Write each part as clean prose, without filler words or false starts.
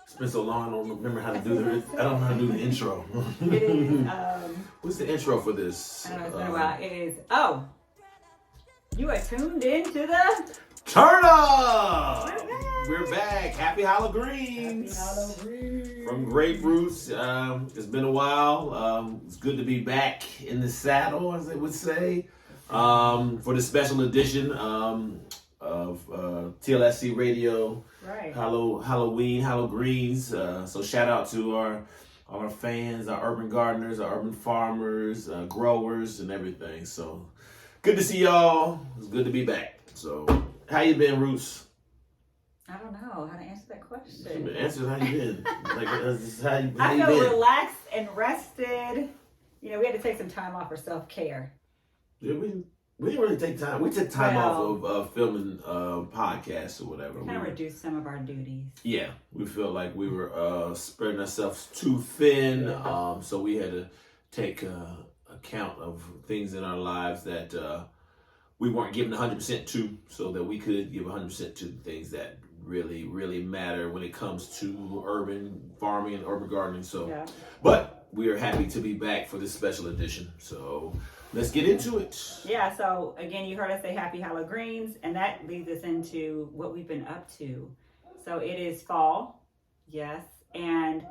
It's been so long, I don't remember how to do the. I don't know how to do the intro. It is. What's the intro for this? I know it's been a while. It is. Oh, you are tuned into the Turn Up. We're back. Happy Hallowgreens. Hallowgreens. From Grapefruits. It's been a while. It's good to be back in the saddle, as they would say, for the special edition of TLSC Radio. Right. Halloween, Hallowgreens. So shout out to our fans, our urban gardeners, our urban farmers, growers, and everything. So good to see y'all. It's good to be back. So how you been, Roots? I don't know how to answer that question. Answer how you been. I feel relaxed and rested. You know, we had to take some time off for self-care. Yeah, we didn't really take time. We took time off of filming podcasts or whatever. Kind of reduced some of our duties. Yeah, we felt like we were spreading ourselves too thin. Yeah. So we had to take account of things in our lives that we weren't giving 100% to, so that we could give 100% to things that really, really matter when it comes to urban farming and urban gardening. So, yeah. But we are happy to be back for this special edition. So let's get into it. Yeah, so again, you heard us say happy Hallowgreens, and that leads us into what we've been up to. So it is fall, yes, and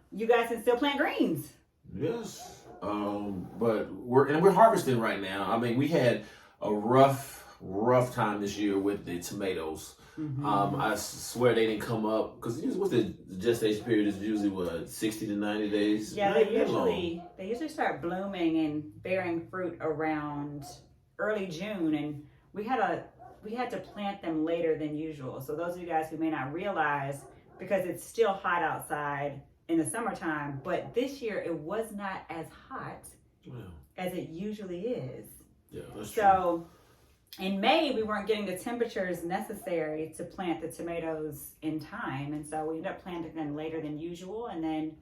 you guys can still plant greens. Yes, but we're harvesting right now. I mean, we had a rough time this year with the tomatoes. Mm-hmm. I swear they didn't come up because what's the gestation period is usually 60 to 90 days. Yeah, they usually start blooming and bearing fruit around early June, and we had to plant them later than usual. So those of you guys who may not realize, because it's still hot outside in the summertime, but this year it was not as hot as it usually is. Yeah, that's so true. In May, we weren't getting the temperatures necessary to plant the tomatoes in time. And so we ended up planting them later than usual. And then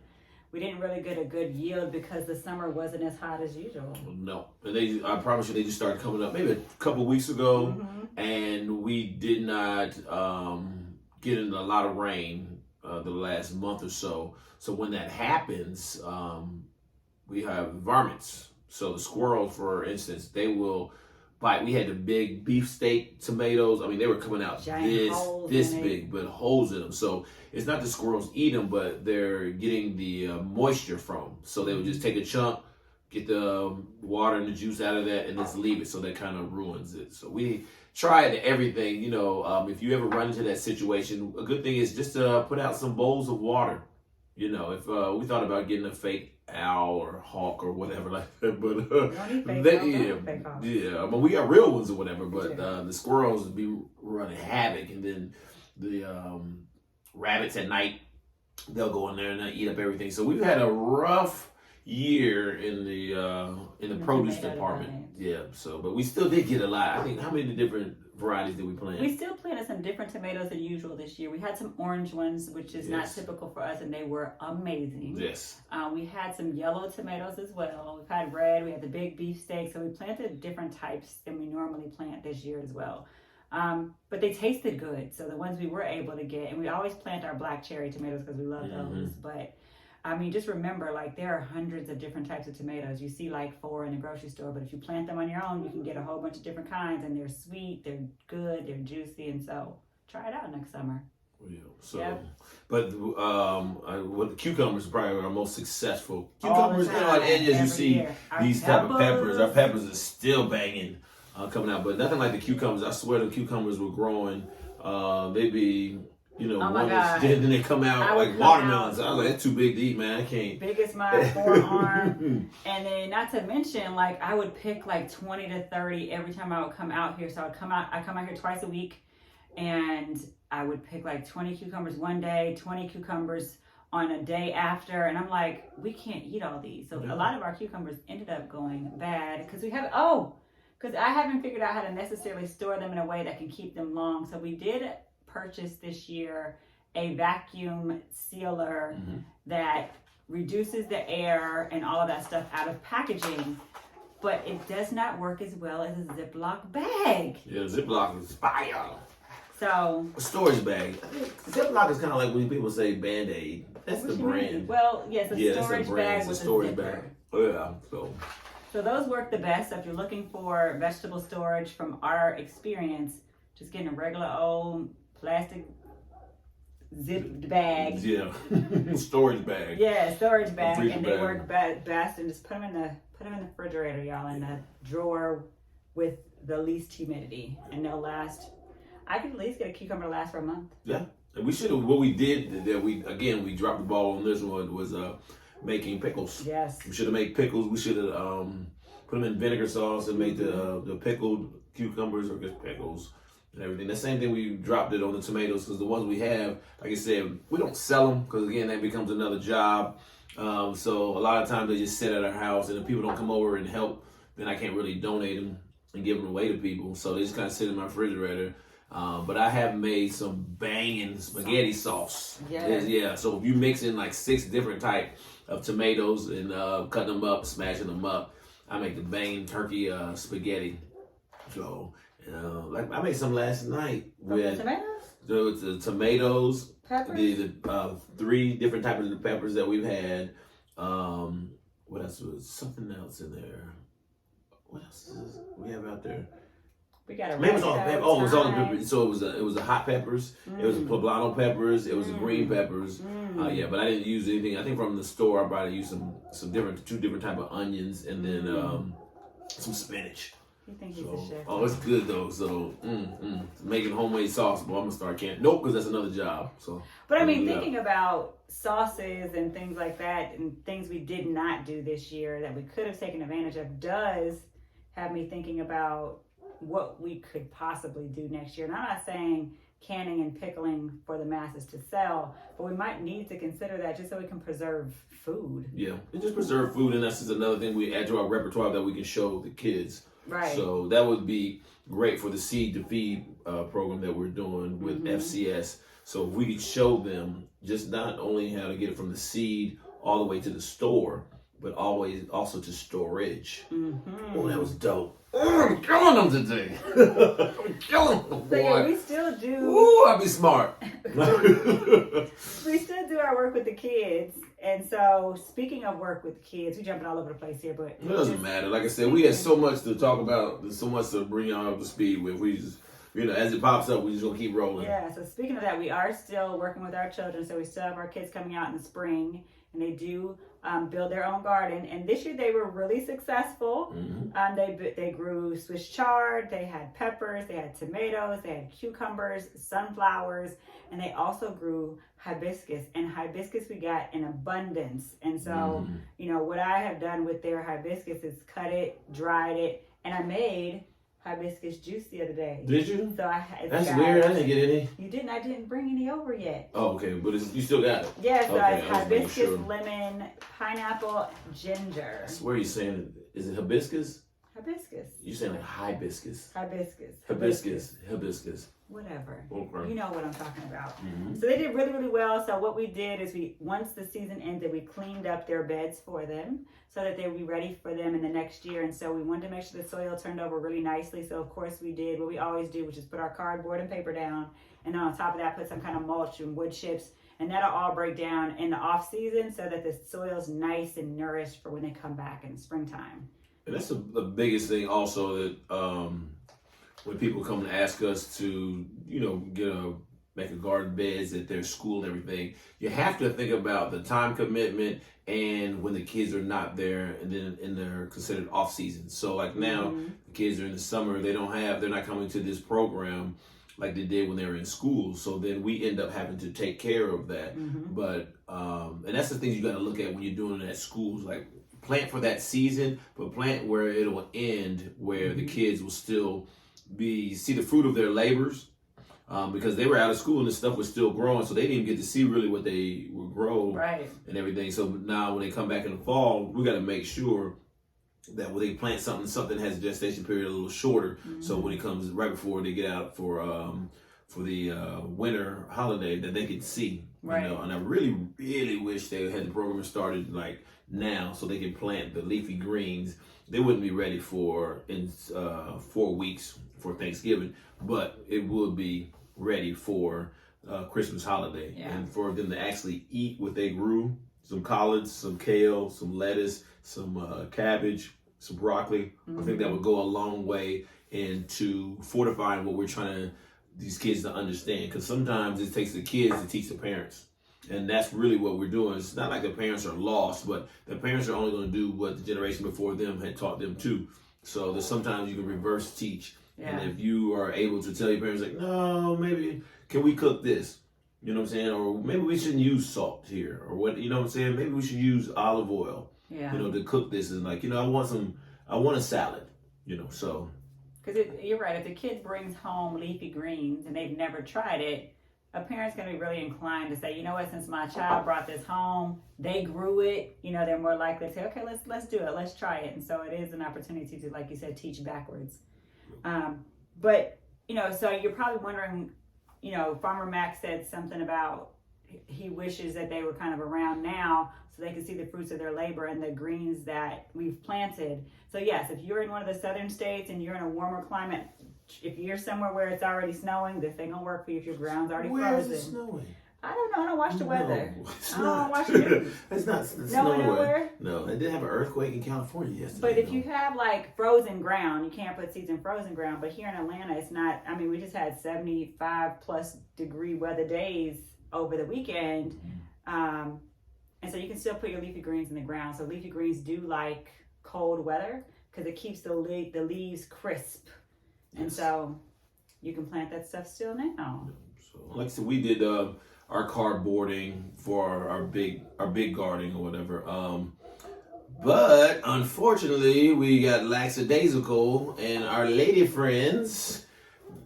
we didn't really get a good yield because the summer wasn't as hot as usual. No. And I promise you, they just started coming up maybe a couple weeks ago. Mm-hmm. And we did not get in a lot of rain the last month or so. So when that happens, we have varmints. So the squirrels, for instance, they will bite. We had the big beefsteak tomatoes. I mean, they were coming out this big, but holes in them. So it's not the squirrels eat them, but they're getting the moisture from them. So they would just take a chunk, get the water and the juice out of that, and just leave it. So that kind of ruins it. So we tried everything. You know, if you ever run into that situation, a good thing is just to put out some bowls of water. You know, if we thought about getting a fake owl or hawk or whatever like that, but yeah, I mean, we got real ones or whatever, but the squirrels would be running havoc, and then the rabbits at night, they'll go in there and eat up everything. So we've had a rough year in the produce department. Yeah, so but we still did get a lot. I think, how many different varieties did we plant? We still planted some different tomatoes than usual this year. We had some orange ones, which is not typical for us, and they were amazing. Yes. We had some yellow tomatoes as well. We've had red. We had the big beefsteak. So we planted different types than we normally plant this year as well. But they tasted good. So the ones we were able to get, and we always plant our black cherry tomatoes because we love those. But I mean, just remember, like, there are hundreds of different types of tomatoes. You see like 4 in the grocery store, but if you plant them on your own, you can get a whole bunch of different kinds, and they're sweet, they're good, they're juicy, and so try it out next summer. Yeah. So, but the cucumbers are probably our most successful. Cucumbers, and as you see, these type of peppers, our peppers are still banging, coming out, but nothing like the cucumbers. I swear the cucumbers were growing. They'd be, you know, then they come out like watermelons. I was like, that's too big to eat, man. I can't. Big as my forearm. And then, not to mention, like, I would pick like 20 to 30 every time I would come out here. So I come out here twice a week, and I would pick like 20 cucumbers one day, 20 cucumbers on a day after. And I'm like, we can't eat all these. So a lot of our cucumbers ended up going bad because because I haven't figured out how to necessarily store them in a way that can keep them long. So we did purchase this year a vacuum sealer that reduces the air and all of that stuff out of packaging, but it does not work as well as a Ziploc bag. Yeah, Ziploc is fire. So A storage bag. I think Ziploc is kind of like when people say Band-Aid. That's the brand. Well, yes, Yeah, a that's storage the brand. bag It's with a storage zipper. bag. Oh, yeah. So those work the best. So if you're looking for vegetable storage, from our experience, just getting a regular old plastic zipped bag. Yeah. Storage bag. Yeah, storage bag, freezer and they bag. work best. And just put them in the refrigerator, y'all, in the drawer with the least humidity, and they'll last. I can at least get a cucumber to last for a month. Yeah. And we should have, what we did, that we dropped the ball on this one, was making pickles. Yes. We should have made pickles. We should have put them in vinegar sauce and made the pickled cucumbers, or just pickles and everything. The same thing, we dropped it on the tomatoes, because the ones we have, like I said, we don't sell them, because again, that becomes another job. So a lot of times they just sit at our house, and if people don't come over and help, then I can't really donate them and give them away to people. So they just kind of sit in my refrigerator. But I have made some banging spaghetti sauce. Yes. Yeah. So if you mix in like 6 different type of tomatoes and cutting them up, smashing them up, I make the banging turkey spaghetti. So like I made some last night with the tomatoes, peppers, the 3 different types of peppers that we've had. What else was something else in there? What else is we have out there? We got a Maybe it was all pepper. Oh, it was all the peppers. So it was the hot peppers. It was the poblano peppers. It was the green peppers. Yeah, but I didn't use anything. I think from the store I probably used some 2 different type of onions, and then some spinach. You think he's a chef? Oh, it's good though. So making homemade sauce. Well, I'm gonna start canning. Nope, because that's another job. So. But I mean, thinking about sauces and things like that, and things we did not do this year that we could have taken advantage of, does have me thinking about what we could possibly do next year. And I'm not saying canning and pickling for the masses to sell, but we might need to consider that just so we can preserve food. Yeah, and just preserve food, and that's just another thing we add to our repertoire that we can show the kids. Right. So that would be great for the Seed to Feed program that we're doing with FCS. So if we could show them just not only how to get it from the seed all the way to the store, but also to storage. Oh, that was dope. Oh, I'm killing them today. I'm killing them, boy. So yeah, we still do. Ooh, I'll be smart. We still do our work with the kids. And so, speaking of work with the kids, we're jumping all over the place here, but it doesn't matter. Like I said, we had so much to talk about. There's so much to bring y'all up to speed with. We just, as it pops up, we just gonna keep rolling. Yeah. So speaking of that, we are still working with our children. So we still have our kids coming out in the spring, and they do build their own garden. And this year they were really successful. They grew Swiss chard, they had peppers, they had tomatoes, they had cucumbers, sunflowers, and they also grew hibiscus. And hibiscus we got in abundance. And so, what I have done with their hibiscus is cut it, dried it, and I made hibiscus juice the other day. Did you? So That's weird. I didn't get any. You didn't? I didn't bring any over yet. Oh, okay. But you still got it. Yeah, so Okay, it's I was making hibiscus, sure. lemon, pineapple, ginger. I swear you're saying, is it hibiscus? Hibiscus. You're saying like hibiscus. Hibiscus. Whatever. Okay. You know what I'm talking about. So they did really, really well. So what we did is once the season ended, we cleaned up their beds for them so that they would be ready for them in the next year. And so we wanted to make sure the soil turned over really nicely. So of course we did what we always do, which is put our cardboard and paper down. And then on top of that, put some kind of mulch and wood chips. And that'll all break down in the off season so that the soil's nice and nourished for when they come back in the springtime. And that's the biggest thing also, that when people come and ask us to, make a garden beds at their school and everything, you have to think about the time commitment and when the kids are not there, and then in their considered off season. So like now, the kids are in the summer, they're not coming to this program like they did when they were in school. So then we end up having to take care of that. But and that's the things you got to look at when you're doing it at schools, like plant for that season, but plant where it'll end, where the kids will still see the fruit of their labors, because they were out of school and the stuff was still growing, so they didn't even get to see really what they would grow and everything. So now when they come back in the fall, we got to make sure that when they plant something has a gestation period a little shorter. So when it comes right before they get out for the winter holiday, that they can see. And I really, really wish they had the program started like now, so they can plant the leafy greens. They wouldn't be ready in 4 weeks for Thanksgiving, but it would be ready for Christmas holiday, and for them to actually eat what they grew. Some collards, some kale, some lettuce, some cabbage, some broccoli. I think that would go a long way into fortifying what we're trying to these kids to understand. Because sometimes it takes the kids to teach the parents. And that's really what we're doing. It's not like the parents are lost, but the parents are only going to do what the generation before them had taught them to. So there's sometimes you can reverse teach. Yeah. And if you are able to tell your parents, like, no, maybe, can we cook this? You know what I'm saying? Or maybe we shouldn't use salt here. Or what, you know what I'm saying? Maybe we should use olive oil, you know, to cook this. And like, you know, I want a salad, you know, so. Because you're right. If the kid brings home leafy greens and they've never tried it, a parent's going to be really inclined to say, you know what, since my child brought this home, they grew it, you know, they're more likely to say, okay, let's do it. Let's try it. And so it is an opportunity to, like you said, teach backwards. But, you know, so you're probably wondering, you know, Farmer Mac said something about he wishes that they were kind of around now so they could see the fruits of their labor and the greens that we've planted. So yes, if you're in one of the southern states and you're in a warmer climate, if you're somewhere where it's already snowing, this ain't gonna work for you if your ground's already frozen. Where is it snowing? I don't know. I don't watch the weather. It's I don't watch it. It's not snowing nowhere. No, it did have an earthquake in California yesterday. But if you have like frozen ground, you can't put seeds in frozen ground. But here in Atlanta, it's not. I mean, we just had 75 plus degree weather days over the weekend. And so you can still put your leafy greens in the ground. So leafy greens do like cold weather because it keeps the leaves crisp. Yes. And so you can plant that stuff still now. So, like I said, we did our cardboarding for our big gardening or whatever. But unfortunately, we got lackadaisical, and our lady friends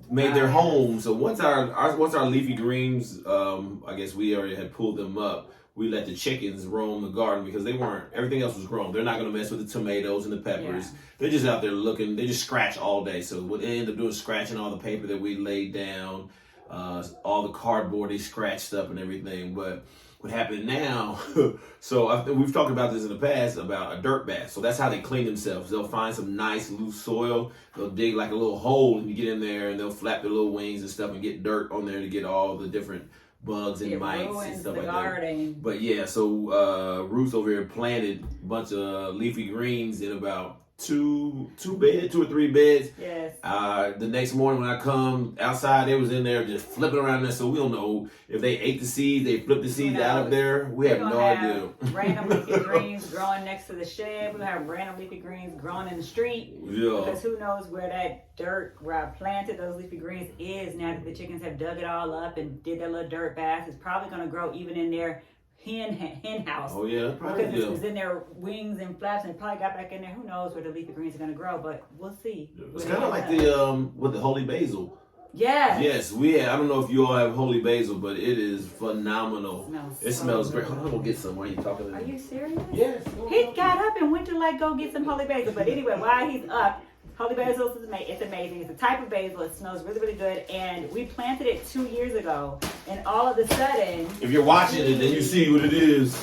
made their home. So once our leafy greens, I guess we already had pulled them up. We let the chickens roam the garden because everything else was grown. They're not going to mess with the tomatoes and the peppers. Yeah. They're just out there looking. They just scratch all day. So what they end up doing is scratching all the paper that we laid down, all the cardboard they scratched up and everything. But what happened now, we've talked about this in the past about a dirt bath. So that's how they clean themselves. They'll find some nice loose soil. They'll dig like a little hole and you get in there and they'll flap their little wings and stuff and get dirt on there to get all the different bugs and mites and stuff like that. But yeah, so Ruth over here planted a bunch of leafy greens in about two or three beds. Yes. The next morning when I come outside, they was in there just flipping around there. So we don't know if they ate the seeds, they flipped the seeds out of there. We have no idea. Random leafy greens growing next to the shed. We have random leafy greens growing in the street. Yeah. Because who knows where that dirt where I planted those leafy greens is now that the chickens have dug it all up and did their little dirt bath. It's probably going to grow even in their hen house. Oh yeah, probably because it's in their wings and flaps and it probably got back in there. Who knows where the leafy greens are going to grow, but we'll see. It's kind of like the with the holy basil. Yes. Yes, I don't know if you all have holy basil, but it is phenomenal. It smells great. Hold on, go get some. Why are you talking to me? Are you serious? Yes. He got up and went to go get some holy basil. But anyway, while he's up, holy basil is amazing. It's a type of basil. It smells really, really good. And we planted it 2 years ago. And all of a sudden... If you're watching it, then you see what it is.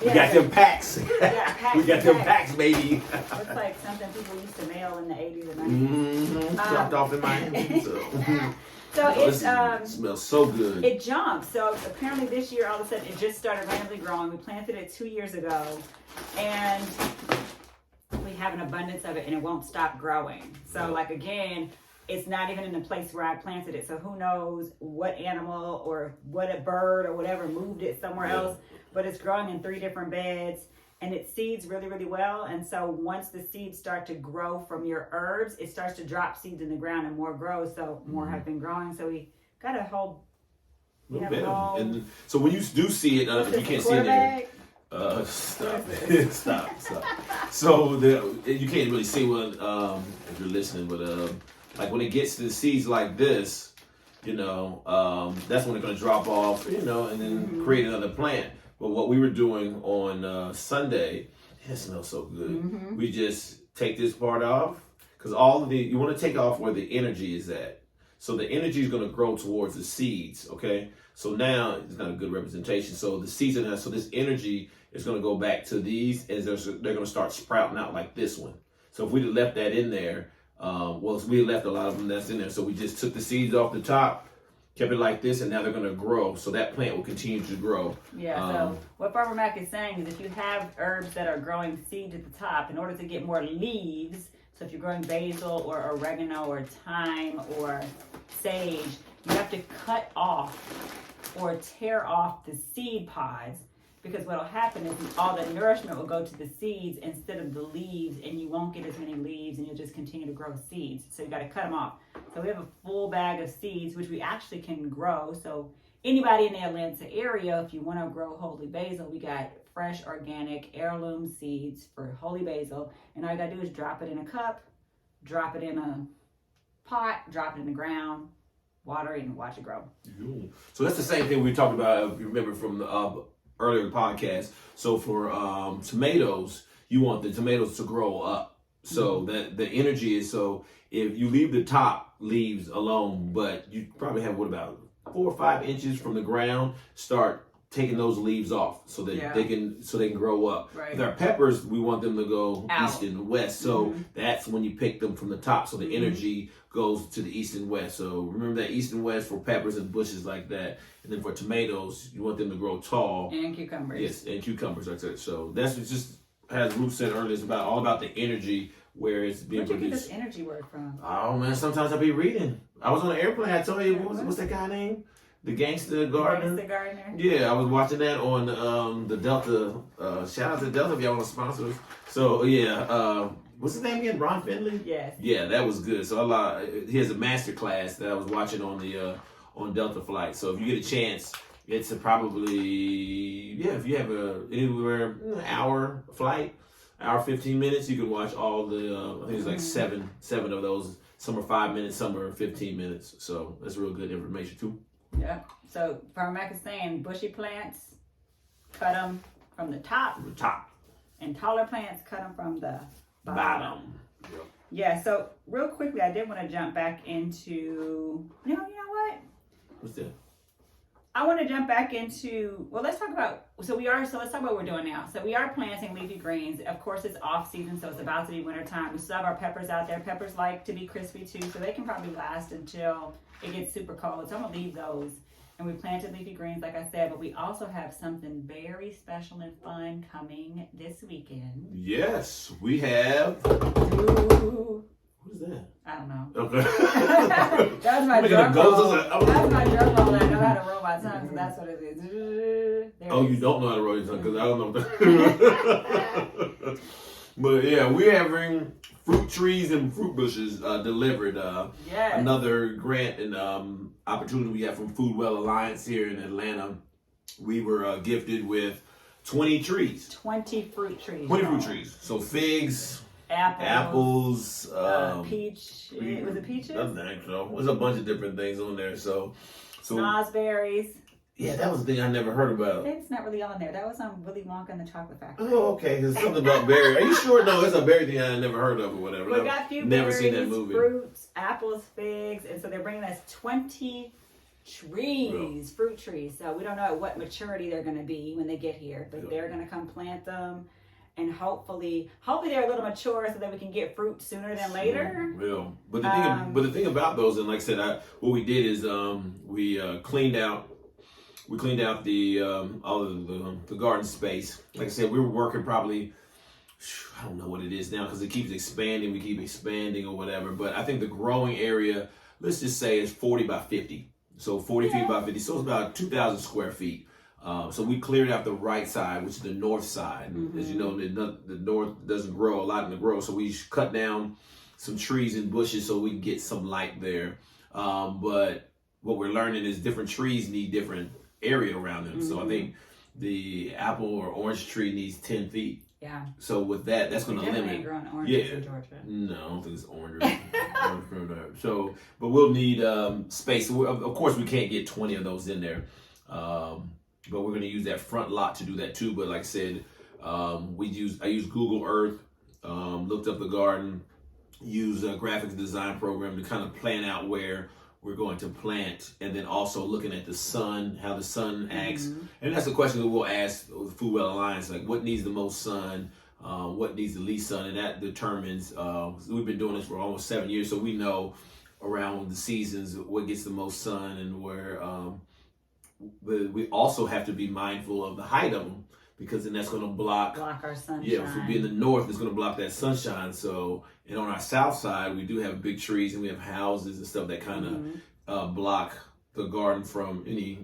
We got them packs. We got them packs, baby. Looks like something people used to mail in the 80s and 90s. Dropped off in my hand. So it smells so good. It jumped. So apparently this year, all of a sudden, it just started randomly growing. We planted it 2 years ago. And... we have an abundance of it and it won't stop growing. So again, it's not even in the place where I planted it. So who knows what animal or what a bird or whatever moved it somewhere else, but it's growing in 3 different beds and it seeds really, really well. And so once the seeds start to grow from your herbs, it starts to drop seeds in the ground and more grows. So more have been growing. So we got a whole, and so when you do see it, if you can't see it there. Stop. So you can't really see what if you're listening, but like when it gets to the seeds like this, that's when they're gonna drop off, and then create another plant. But what we were doing on Sunday, it smells so good. We just take this part off because you want to take off where the energy is at. So the energy is gonna grow towards the seeds. Okay. So now it's not a good representation. So the seeds are so this energy is going to go back to these, and they're going to start sprouting out like this one. So if we'd have left that in there, we left a lot of them that's in there. So we just took the seeds off the top, kept it like this, and now they're going to grow. So that plant will continue to grow. Yeah, so what Farmer Mac is saying is if you have herbs that are growing seeds at the top, in order to get more leaves, so if you're growing basil or oregano or thyme or sage, you have to cut off or tear off the seed pods, because what will happen is all the nourishment will go to the seeds instead of the leaves, and you won't get as many leaves, and you'll just continue to grow seeds. So you got to cut them off. So we have a full bag of seeds, which we actually can grow. So anybody in the Atlanta area, if you want to grow holy basil, we got fresh, organic, heirloom seeds for holy basil. And all you got to do is drop it in a cup, drop it in a pot, drop it in the ground, water it, and watch it grow. So that's the same thing we talked about, if you remember from the earlier podcast. So for tomatoes, you want the tomatoes to grow up. So that the energy is, so if you leave the top leaves alone, but you probably have about 4 or 5 inches from the ground, start taking those leaves off so that they can grow up. Right. With our peppers, we want them to go out. east and west. So that's when you pick them from the top. So the energy goes to the east and west. So remember that east and west for peppers and bushes like that. And then for tomatoes, you want them to grow tall. And cucumbers. Yes, and cucumbers like that. So that's just, as Ruth said earlier, it's about all about the energy where it's being Where'd you produced. get this energy word from? Oh man, sometimes I be reading. I was on an airplane. I told you, what's that guy name? The Gangster Gardener. Gangster Gardener. Yeah, I was watching that on the Delta. Shout out to Delta if y'all want to sponsor us. So yeah, what's his name again? Ron Finley. Yes. Yeah, that was good. So he has a master class that I was watching on the on Delta flight. So if you get a chance, it's probably if you have anywhere an hour flight. Hour 15 minutes, you can watch all the. I think it's like seven of those. Some are 5 minutes, some are 15 minutes. So that's real good information too. Yeah. So Farmer Mac is saying bushy plants, cut them from the top. From the top. And taller plants, cut them from the bottom. Yep. Yeah. So real quickly, I did want to jump back into. You know what? What's that? I want to jump back into, let's talk about, let's talk about what we're doing now. So we are planting leafy greens. Of course, it's off season, so it's about to be winter time. We still have our peppers out there. Peppers like to be crispy too, so they can probably last until it gets super cold. So I'm going to leave those. And we planted leafy greens, like I said, but we also have something very special and fun coming this weekend. Yes, we have. Ooh. Who's that? I don't know. Okay. That's my drum roll. That's my drum roll. I know how to roll my tongue, so that's what it is. You don't know how to roll your tongue, because I don't know. But yeah, we're having fruit trees and fruit bushes delivered. Yes. Another grant and opportunity we have from Food Well Alliance here in Atlanta. We were gifted with 20 trees. 20 fruit trees. 20 fruit trees. So figs. Apples, peach. Was it peaches? I think so. There's a bunch of different things on there. So snozberries. Yeah, that was the thing I never heard about. It's not really on there. That was on Willy Wonka and the Chocolate Factory. Oh, okay. There's something about berry. Are you sure? No, it's a berry thing I never heard of or whatever. We got a few never berries, seen that movie. Fruits, apples, figs, and so they're bringing us 20 trees, fruit trees. So we don't know at what maturity they're going to be when they get here, but they're going to come plant them. And hopefully they're a little mature so that we can get fruit sooner than later. Real. But the thing about those, and like I said, what we did is we cleaned out the all of the garden space. Like I said, we were working probably, I don't know what it is now because it keeps expanding. We keep expanding or whatever. But I think the growing area, let's just say, is 40 by 50. So 40 feet by 50. So it's about 2,000 square feet. So we cleared out the right side, which is the north side. As you know, the north doesn't grow a lot in the grow. So we cut down some trees and bushes so we can get some light there. But what we're learning is different trees need different area around them. So I think the apple or orange tree needs 10 feet. Yeah. So with that, that's going to limit. Ain't growing oranges in Georgia. No, I don't think it's orange. So, but we'll need space. So of course, we can't get 20 of those in there. But we're going to use that front lot to do that too. But like I said, I used Google Earth, looked up the garden, used a graphics design program to kind of plan out where we're going to plant, and then also looking at the sun, how the sun acts. And that's the question that we'll ask the Food Well Alliance, like what needs the most sun, what needs the least sun, and that determines, we've been doing this for almost 7 years, so we know around the seasons, what gets the most sun, and where. But we also have to be mindful of the height of them, because then that's going to block our sunshine. Yeah, if we be in the north, it's going to block that sunshine. So, and on our south side, we do have big trees and we have houses and stuff that kind of block the garden from any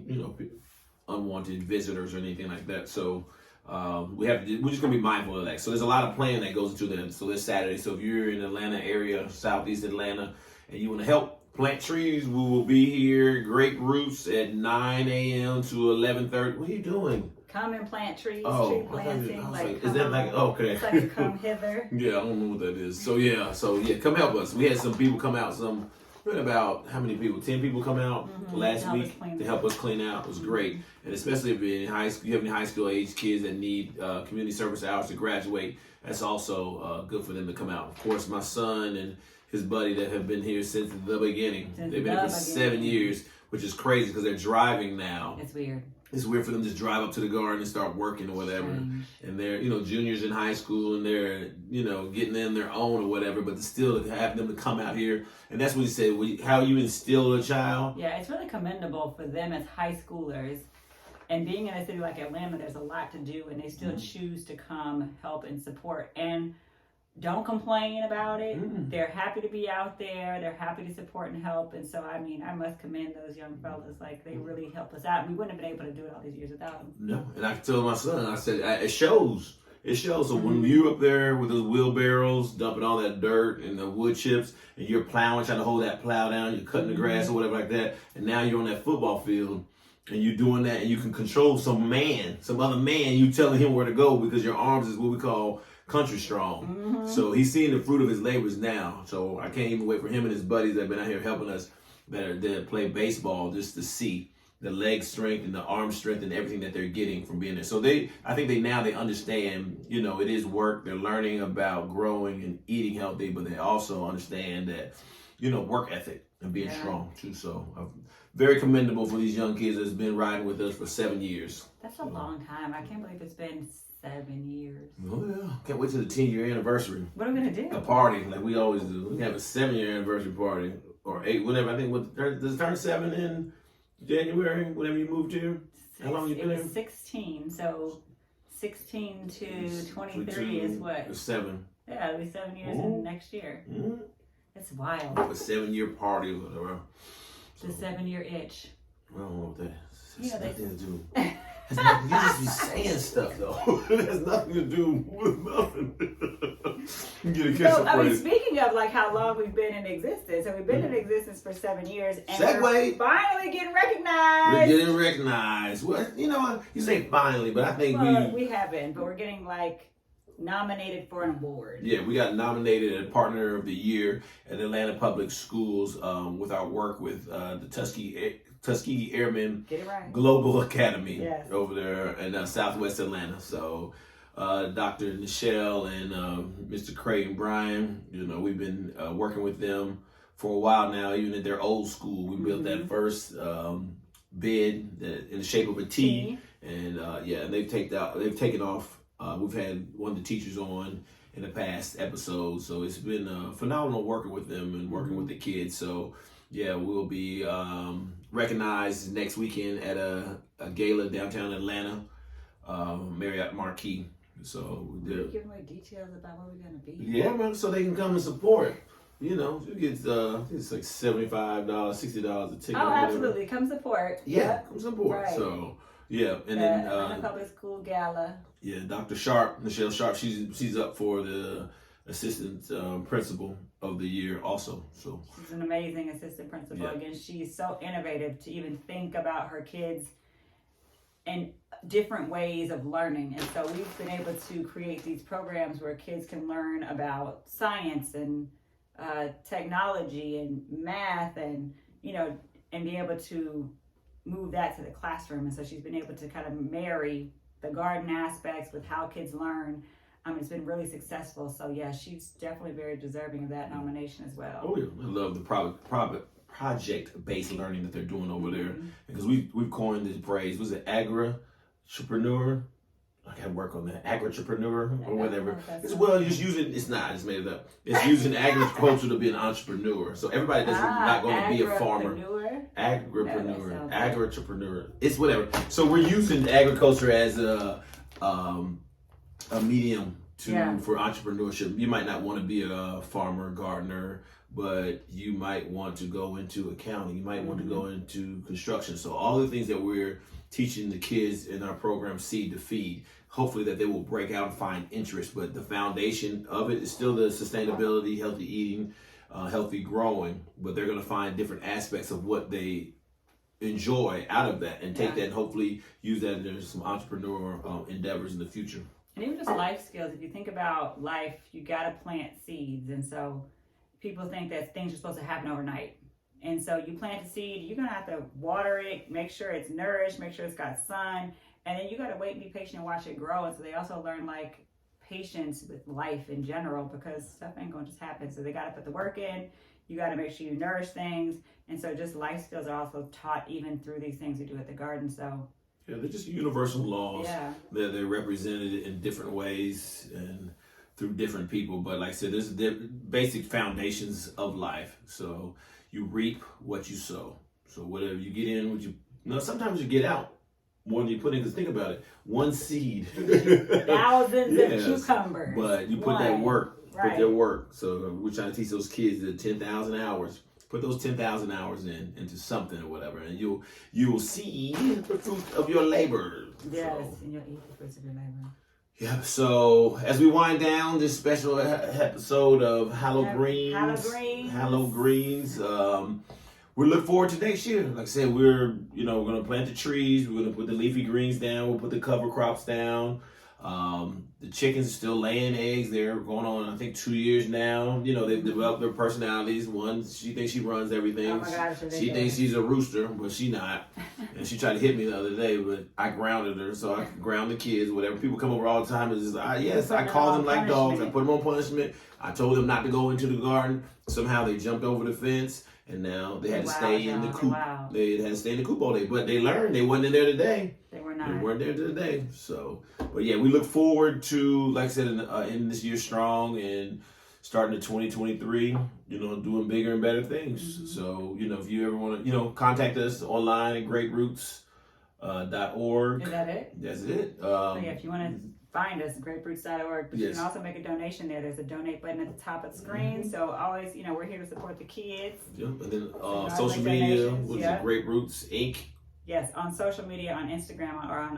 unwanted visitors or anything like that. So we're just gonna be mindful of that. So there's a lot of planning that goes into that. So this Saturday, so if you're in the Atlanta area, Southeast Atlanta, and you want to help plant trees, we will be here. Great Roots at 9 a.m. to 11:30. What are you doing? Come and plant trees. Oh, tree planting. is that like okay? It's like a come hither. Yeah, I don't know what that is. So yeah, come help us. We had some people come out. We had about how many people? 10 people come out last week to help us clean out. It was great, and especially if you're in high school, you have any high school age kids that need community service hours to graduate. That's also good for them to come out. Of course, my son and his buddy that have been here since the beginning. They've been here for 7 years, which is crazy because they're driving now. It's weird. It's weird for them to just drive up to the garden and start working or whatever. And they're, juniors in high school and they're, getting in their own or whatever, but still to have them to come out here. And that's what he said, how you instill a child. Yeah, it's really commendable for them as high schoolers. And being in a city like Atlanta, there's a lot to do, and they still choose to come help and support. And don't complain about it. They're happy to be out there. They're happy to support and help. And so, I must commend those young fellas. Like, they really helped us out. We wouldn't have been able to do it all these years without them. No. And I told my son, I said, it shows. It shows. So when you're up there with those wheelbarrows, dumping all that dirt and the wood chips, and you're plowing, trying to hold that plow down, you're cutting the grass or whatever like that, and now you're on that football field, and you're doing that, and you can control some other man, you telling him where to go because your arms is what we call country strong. So he's seeing the fruit of his labors now. So I can't even wait for him and his buddies that have been out here helping us that play baseball, just to see the leg strength and the arm strength and everything that they're getting from being there. So I think they understand, it is work. They're learning about growing and eating healthy, but they also understand that, work ethic and being strong too. So very commendable for these young kids that's been riding with us for 7 years. That's a long time. I can't believe it's been 7 years. Oh yeah. Can't wait till the 10-year anniversary. What are we gonna do? A party like we always do. We have a 7-year anniversary party or 8, whatever. I think does it turn 7 in January? Whenever you moved here. How long you been here? 16. So 16 to 23 is what? It's 7. Yeah, it'll be 7 years in next year. It's wild. A 7-year party or whatever. The 7-year itch. I don't know what that is. It's nothing to do. You just be saying stuff though. It has nothing to do with nothing. Speaking of like how long we've been in existence, so we've been in existence for 7 years, and we're finally getting recognized. We're getting recognized. Well, you say finally, but I think we haven't, but we're getting like nominated for an award. Yeah, we got nominated as Partner of the Year at Atlanta Public Schools with our work with the Tuskegee Airmen Global Academy over there in Southwest Atlanta. So Dr. Nichelle and Mr. Craig and Brian, we've been working with them for a while now, even at their old school. We built that first bed in the shape of a T. And they've taken off. We've had one of the teachers on in the past episodes, so it's been phenomenal working with them and working with the kids. So we'll be recognized next weekend at a gala downtown Atlanta, Marriott Marquis. So we're giving away details about where we're gonna be. Yeah, man, so they can come and support. You get it's like $75, $60 a ticket. Oh, absolutely, come support. Yeah, come support. Right. So and then Atlanta Public School Gala. Yeah, Dr. Sharp, Nichelle Sharp, she's up for the assistant principal of the year also. So she's an amazing assistant principal. Again, she's so innovative to even think about her kids and different ways of learning. And so we've been able to create these programs where kids can learn about science and technology and math and and be able to move that to the classroom. And so she's been able to kind of marry the garden aspects with how kids learn. It's been really successful. So she's definitely very deserving of that nomination as well. Oh yeah, I love the project-based learning that they're doing over there, because we've coined this phrase. Was it agripreneur? I gotta work on that. Agripreneur or whatever. That's Well, just using it's not. I just made it up. It's using agriculture to be an entrepreneur. So everybody that's not going to be a farmer. Agripreneur. Agripreneur. It's whatever. So we're using agriculture as a medium for entrepreneurship. You might not want to be a farmer, gardener, but you might want to go into accounting. You might want to go into construction. So all the things that we're teaching the kids in our program, Seed to Feed, hopefully that they will break out and find interest. But the foundation of it is still the sustainability, healthy eating, healthy growing. But they're going to find different aspects of what they enjoy out of that and take that and hopefully use that in some entrepreneur endeavors in the future. And even just life skills. If you think about life, you got to plant seeds. And so people think that things are supposed to happen overnight. And so you plant a seed, you're going to have to water it, make sure it's nourished, make sure it's got sun. And then you got to wait and be patient and watch it grow. And so they also learn like patience with life in general, because stuff ain't going to just happen. So they got to put the work in. You got to make sure you nourish things. And so just life skills are also taught even through these things we do at the garden. So yeah, they're just universal laws. Yeah. They're represented in different ways and through different people. But like I said, there's basic foundations of life. So you reap what you sow. So whatever you get in, sometimes you get out more than you put in. Because think about it, one seed. Thousands of cucumbers. But you put that work, put their work. So we're trying to teach those kids that 10,000 hours. Put those 10,000 hours into something or whatever, and you will see the fruit of your labor. Yes, and you'll eat the fruits of your labor. Yeah, so as we wind down this special episode of Hallowgreens, we look forward to next year. Like I said, we're going to plant the trees. We're going to put the leafy greens down. We'll put the cover crops down. The chickens are still laying eggs. They're going on, I think, 2 years now. They've developed their personalities. One, she thinks she runs everything. Oh my gosh, she thinks she's a rooster, but she not. And she tried to hit me the other day, but I grounded her, so I ground the kids. Whatever, people come over all the time and just, I call them like dogs. I put them on punishment. I told them not to go into the garden. Somehow they jumped over the fence, and now they had to stay in the coop. Wow. They had to stay in the coop all day, but they learned. They wasn't in there today. They were not. They weren't there today. So, but yeah, we look forward to, like I said, in this year strong and starting to 2023, doing bigger and better things. Mm-hmm. So, if you ever want to, contact us online at greatroots.org. Is that it? That's it. If you want to find us, greatroots.org. But you can also make a donation there. There's a donate button at the top of the screen. Mm-hmm. So always, we're here to support the kids. Yep. And then social media, which is Great Roots Inc. Yes, on social media, on Instagram, or on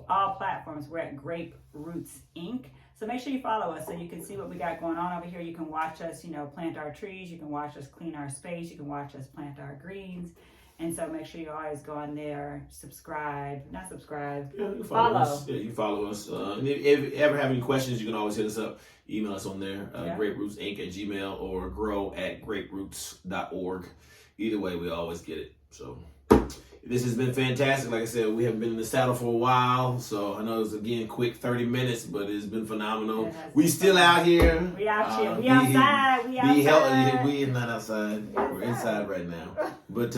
all platforms, we're at Grape Roots Inc. So make sure you follow us so you can see what we got going on over here. You can watch us, plant our trees. You can watch us clean our space. You can watch us plant our greens. And so make sure you always go on there, follow. Yeah, you follow us. Yeah, you follow us. And if you ever have any questions, you can always hit us up. Email us on there, greatrootsinc@gmail or grow@greatroots.org. Either way, we always get it. So this has been fantastic. Like I said, we haven't been in the saddle for a while, so I know it's again quick 30 minutes, but it's been phenomenal. We still out here. We out here. We outside. We outside. Be healthy. We not outside. We're inside right now. But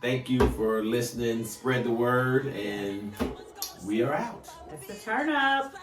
thank you for listening. Spread the word, and we are out. It's the turn up.